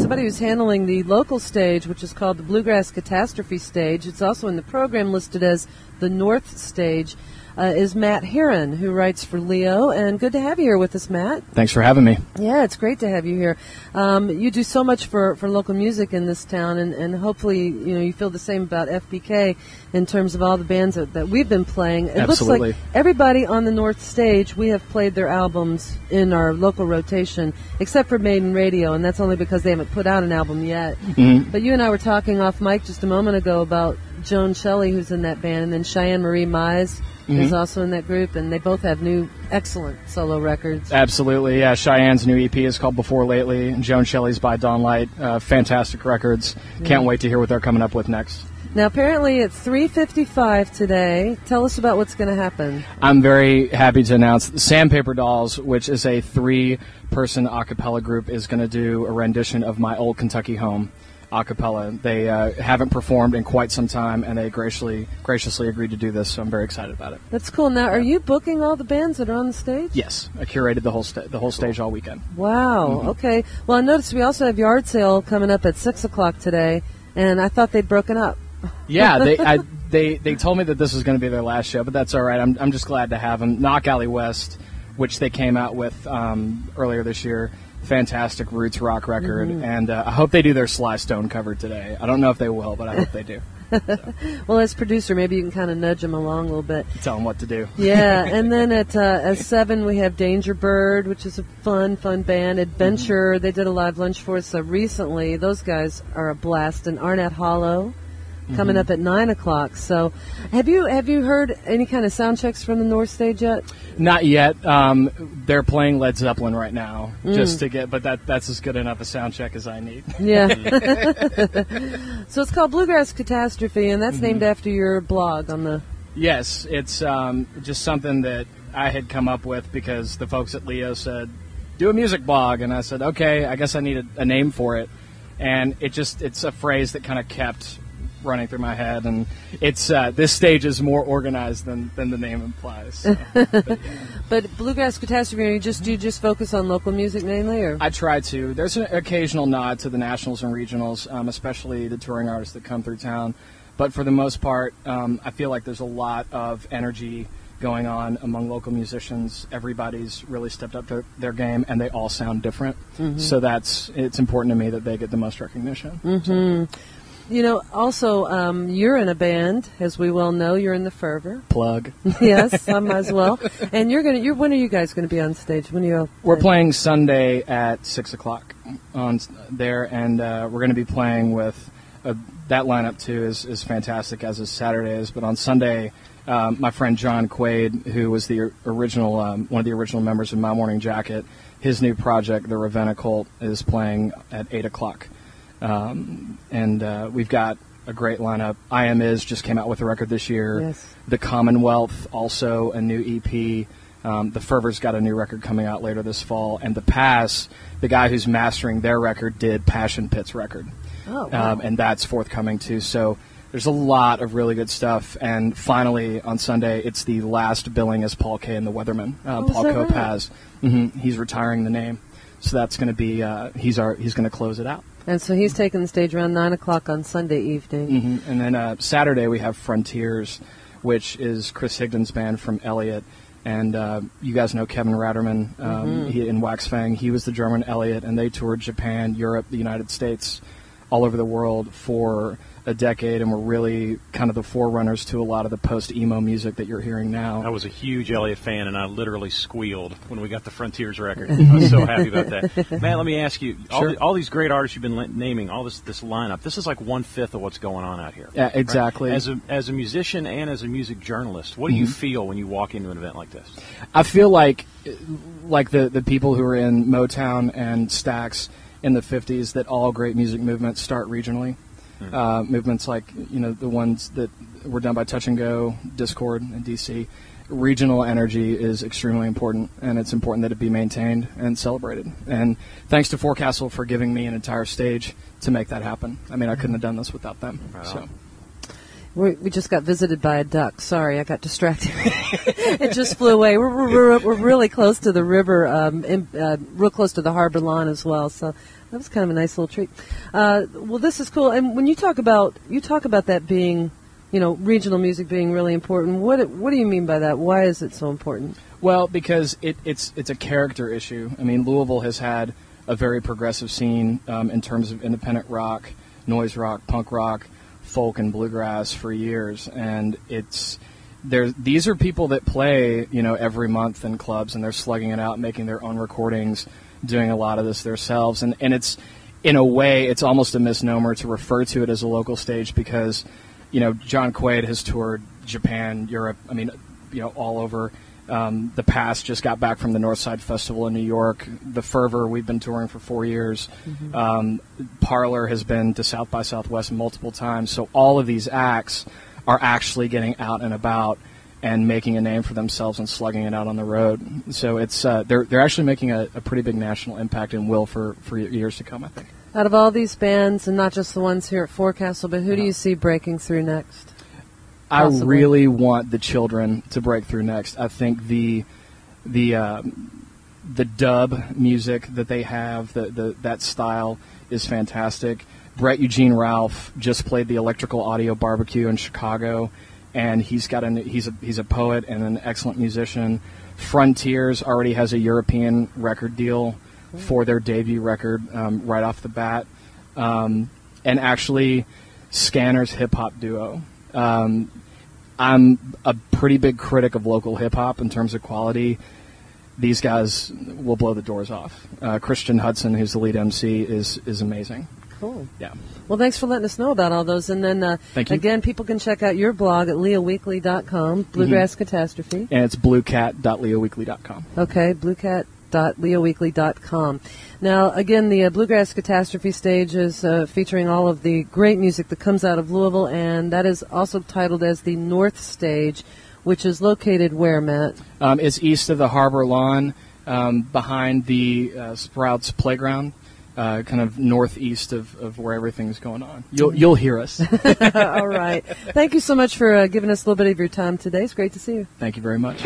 somebody who's handling the local stage, which is called the Bluegrass Catastrophe Stage. It's also in the program listed as the North Stage. Is Mat Herron, who writes for Leo. And good to have you here with us, Matt. Thanks for having me. Yeah, it's great to have you here. You do so much for local music in this town, and hopefully you feel the same about FPK in terms of all the bands that we've been playing. It Absolutely. looks like everybody on the North Stage, we have played their albums in our local rotation, except for Maiden Radio, and that's only because they haven't put out an album yet. Mm-hmm. But you and I were talking off mic just a moment ago about Joan Shelley, who's in that band, and then Cheyenne Marie Mize is also in that group, and they both have new, excellent solo records. Absolutely, yeah. Cheyenne's new EP is called Before Lately, and Joan Shelley's by Dawn Light. Fantastic records. Can't wait to hear what they're coming up with next. Now, apparently at 3:55 today, tell us about what's going to happen. I'm very happy to announce Sandpaper Dolls, which is a 3-person a cappella group, is going to do a rendition of My Old Kentucky Home a cappella. They haven't performed in quite some time, and they graciously agreed to do this, so I'm very excited about it. That's cool. Now, are you booking all the bands that are on the stage? Yes, I curated the whole stage all weekend. Wow, okay. Well, I noticed we also have Yard Sale coming up at 6 o'clock today, and I thought they'd broken up. Yeah, they told me that this was going to be their last show, but that's all right. I'm just glad to have them. Knock Alley West, which they came out with earlier this year, fantastic roots rock record, and I hope they do their Sly Stone cover today. I don't know if they will, but I hope they do. So. Well, as producer, maybe you can kind of nudge them along a little bit. Tell them what to do. Yeah, and then at 7 we have Danger Bird, which is a fun band. Adventure, they did a live lunch for us recently. Those guys are a blast. And Arnett Hollow coming up at 9 o'clock. So, have you heard any kind of sound checks from the North Stage yet? Not yet. They're playing Led Zeppelin right now, just to get. But that's as good enough a sound check as I need. Yeah. So it's called Bluegrass Catastrophe, and that's named after your blog on the. Yes, it's just something that I had come up with because the folks at Leo said, "Do a music blog," and I said, "Okay, I guess I need a name for it," and it's a phrase that kind of kept running through my head, and it's this stage is more organized than the name implies. So. But Bluegrass Catastrophe, you just focus on local music mainly, or? I try to. There's an occasional nod to the nationals and regionals, especially the touring artists that come through town. But for the most part, I feel like there's a lot of energy going on among local musicians. Everybody's really stepped up their game, and they all sound different. So it's important to me that they get the most recognition. So. Also, you're in a band, as we well know. You're in the Fervor. Plug. Yes, I might as well. And when are you guys going to be on stage? When are you? We're playing Sunday at 6 o'clock on there, and we're going to be playing with that lineup too. Is fantastic, as is Saturday's. But on Sunday, my friend John Quaid, who was the original one of the original members of My Morning Jacket, his new project, the Ravenna Cult, is playing at 8 o'clock. And we've got a great lineup. I Am Is just came out with a record this year. Yes. The Commonwealth, also a new EP. The Fervor's got a new record coming out later this fall. And The Pass, the guy who's mastering their record, did Passion Pit's record. Oh, wow. And that's forthcoming too. So there's a lot of really good stuff. And finally, on Sunday, it's the last billing as Paul Kay and the Weathermen. Paul Kopaz. Right? He's retiring the name. So that's going to be, he's going to close it out. And so he's taking the stage around 9 o'clock on Sunday evening. And then Saturday we have Frontiers, which is Chris Higdon's band from Elliott. And you guys know Kevin Ratterman he, in Wax Fang. He was the drummer in Elliott, and they toured Japan, Europe, the United States, all over the world for a decade, and were really kind of the forerunners to a lot of the post-emo music that you're hearing now. I was a huge Elliott fan, and I literally squealed when we got the Frontiers record. I was so happy about that. Matt, let me ask you, all these great artists you've been naming, all this lineup, this is like 1/5 of what's going on out here. Yeah, exactly. Right? As a musician and as a music journalist, what do you feel when you walk into an event like this? I feel like the people who are in Motown and Stax in the 50s, that all great music movements start regionally. Movements like the ones that were done by Touch and Go, Discord, and DC. Regional energy is extremely important, and it's important that it be maintained and celebrated. And thanks to Forcastle for giving me an entire stage to make that happen. I mean, I couldn't have done this without them. Wow. So. We just got visited by a duck. Sorry, I got distracted. It just flew away. We're really close to the river, real close to the harbor lawn as well. So that was kind of a nice little treat. Well, this is cool. And when you talk about that being, regional music being really important, what do you mean by that? Why is it so important? Well, because it's a character issue. I mean, Louisville has had a very progressive scene in terms of independent rock, noise rock, punk rock, folk and bluegrass for years, and these are people that play every month in clubs, and they're slugging it out, making their own recordings, doing a lot of this themselves, and it's, in a way, it's almost a misnomer to refer to it as a local stage, because John Quaid has toured Japan, Europe, all over. The Past just got back from the Northside Festival in New York. The Fervor, we've been touring for 4 years. Mm-hmm. Parlor has been to South by Southwest multiple times. So all of these acts are actually getting out and about and making a name for themselves and slugging it out on the road. So it's they're actually making a pretty big national impact and will for years to come, I think. Out of all these bands, and not just the ones here at Forcastle, but who do you see breaking through next? Possibly. I really want the Children to break through next. I think the dub music that they have, that style is fantastic. Brett Eugene Ralph just played the Electrical Audio Barbecue in Chicago, and he's a poet and an excellent musician. Frontiers already has a European record deal for their debut record right off the bat, and actually Scanner's hip-hop duo. I'm a pretty big critic of local hip-hop in terms of quality. These guys will blow the doors off. Christian Hudson, who's the lead MC, is amazing. Cool. Yeah. Well, thanks for letting us know about all those. And then, again, people can check out your blog at leoweekly.com, Bluegrass Catastrophe. And it's bluecat.leoweekly.com. Okay, bluecat.leoweekly.com. Now, again, the Bluegrass Catastrophe stage is featuring all of the great music that comes out of Louisville, and that is also titled as the North Stage, which is located where, Matt? It's east of the Harbor Lawn, behind the Sprouts Playground, kind of northeast of where everything's going on. You'll hear us. All right. Thank you so much for giving us a little bit of your time today. It's great to see you. Thank you very much.